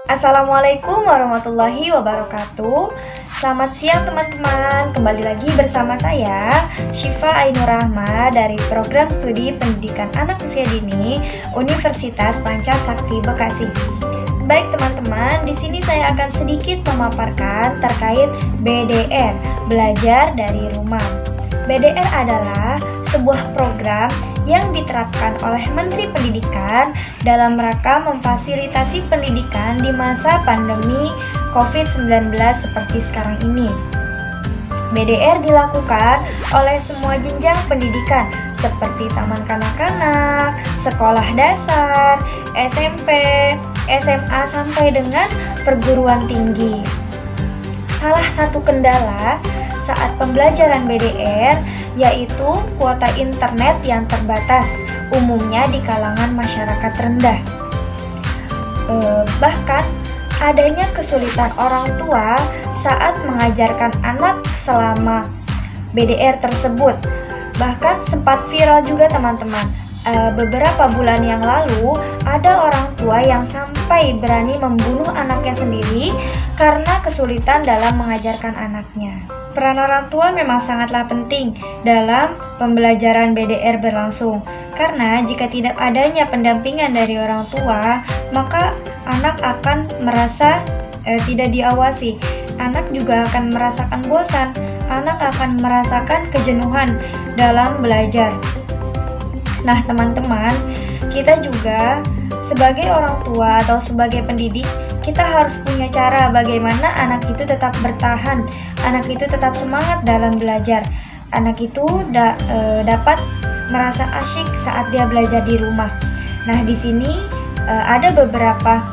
Assalamualaikum warahmatullahi wabarakatuh. Selamat siang teman-teman. Kembali lagi bersama saya Syifa Ainur Rahma dari Program Studi Pendidikan Anak Usia Dini Universitas Pancasakti Bekasi. Baik teman-teman, di sini saya akan sedikit memaparkan terkait BDR, belajar dari rumah. BDR adalah sebuah program yang diterapkan oleh Menteri Pendidikan dalam rangka memfasilitasi pendidikan di masa pandemi COVID-19 seperti sekarang ini. BDR dilakukan oleh semua jenjang pendidikan seperti taman kanak-kanak, sekolah dasar, SMP, SMA sampai dengan perguruan tinggi. Salah satu kendala saat pembelajaran BDR yaitu kuota internet yang terbatas, umumnya di kalangan masyarakat rendah. Bahkan adanya kesulitan orang tua saat mengajarkan anak selama BDR tersebut. Bahkan sempat viral juga teman-teman. Beberapa bulan yang lalu ada orang tua yang sampai berani membunuh anaknya sendiri karena kesulitan dalam mengajarkan anaknya. Peran orang tua memang sangatlah penting dalam pembelajaran BDR berlangsung, karena jika tidak adanya pendampingan dari orang tua, maka anak akan merasa tidak diawasi. Anak juga akan merasakan bosan, anak akan merasakan kejenuhan dalam belajar. Nah teman-teman, kita juga sebagai orang tua atau sebagai pendidik, kita harus punya cara bagaimana anak itu tetap bertahan, anak itu tetap semangat dalam belajar, anak itu dapat merasa asyik saat dia belajar di rumah. Nah di sini ada beberapa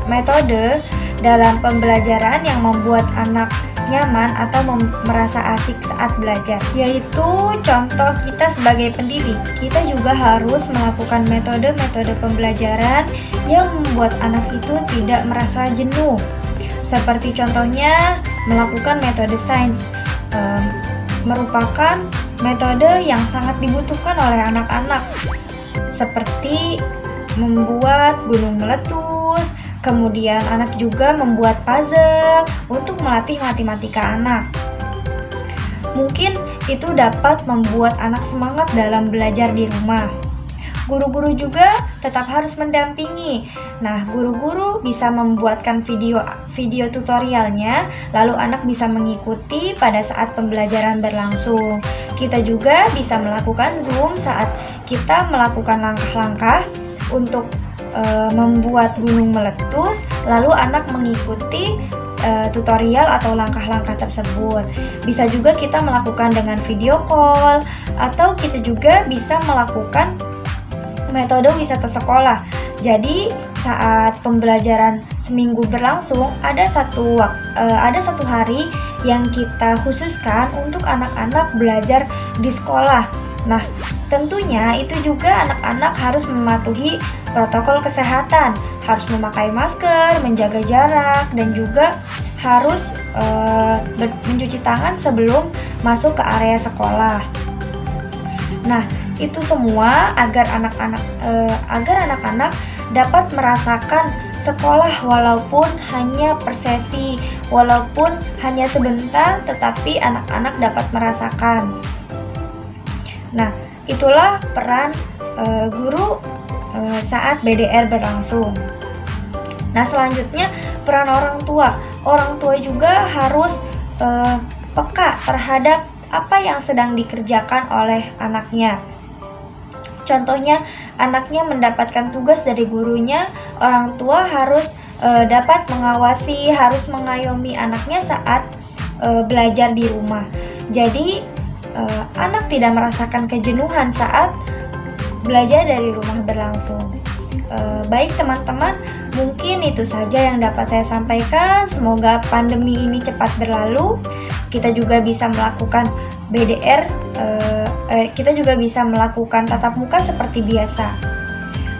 metode dalam pembelajaran yang membuat anak nyaman atau merasa asik saat belajar, yaitu contoh kita sebagai pendidik, kita juga harus melakukan metode-metode pembelajaran yang membuat anak itu tidak merasa jenuh, seperti contohnya melakukan metode sains, merupakan metode yang sangat dibutuhkan oleh anak-anak, seperti membuat gunung meletus. Kemudian anak juga membuat puzzle untuk melatih matematika anak. Mungkin itu dapat membuat anak semangat dalam belajar di rumah. Guru-guru juga tetap harus mendampingi. Nah, guru-guru bisa membuatkan video tutorialnya, lalu anak bisa mengikuti pada saat pembelajaran berlangsung. Kita juga bisa melakukan Zoom saat kita melakukan langkah-langkah untuk membuat gunung meletus, lalu anak mengikuti tutorial atau langkah-langkah tersebut. Bisa juga kita melakukan dengan video call, atau kita juga bisa melakukan metode wisata sekolah. Jadi saat pembelajaran seminggu berlangsung, ada satu hari yang kita khususkan untuk anak-anak belajar di sekolah. Nah, tentunya itu juga anak-anak harus mematuhi protokol kesehatan, harus memakai masker, menjaga jarak, dan juga harus mencuci tangan sebelum masuk ke area sekolah. Nah, itu semua agar anak-anak dapat merasakan sekolah walaupun hanya per sesi, walaupun hanya sebentar, tetapi anak-anak dapat merasakan. Nah, itulah peran guru saat BDR berlangsung. Nah, selanjutnya peran orang tua. Orang tua juga harus peka terhadap apa yang sedang dikerjakan oleh anaknya. Contohnya, anaknya mendapatkan tugas dari gurunya, orang tua harus dapat mengawasi, harus mengayomi anaknya saat belajar di rumah. Jadi anak tidak merasakan kejenuhan saat belajar dari rumah berlangsung. Baik teman-teman, mungkin itu saja yang dapat saya sampaikan. Semoga pandemi ini cepat berlalu. Kita juga bisa melakukan BDR, kita juga bisa melakukan tatap muka seperti biasa.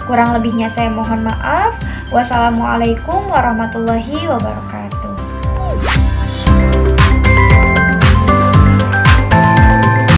Kurang lebihnya saya mohon maaf. Wassalamualaikum warahmatullahi wabarakatuh.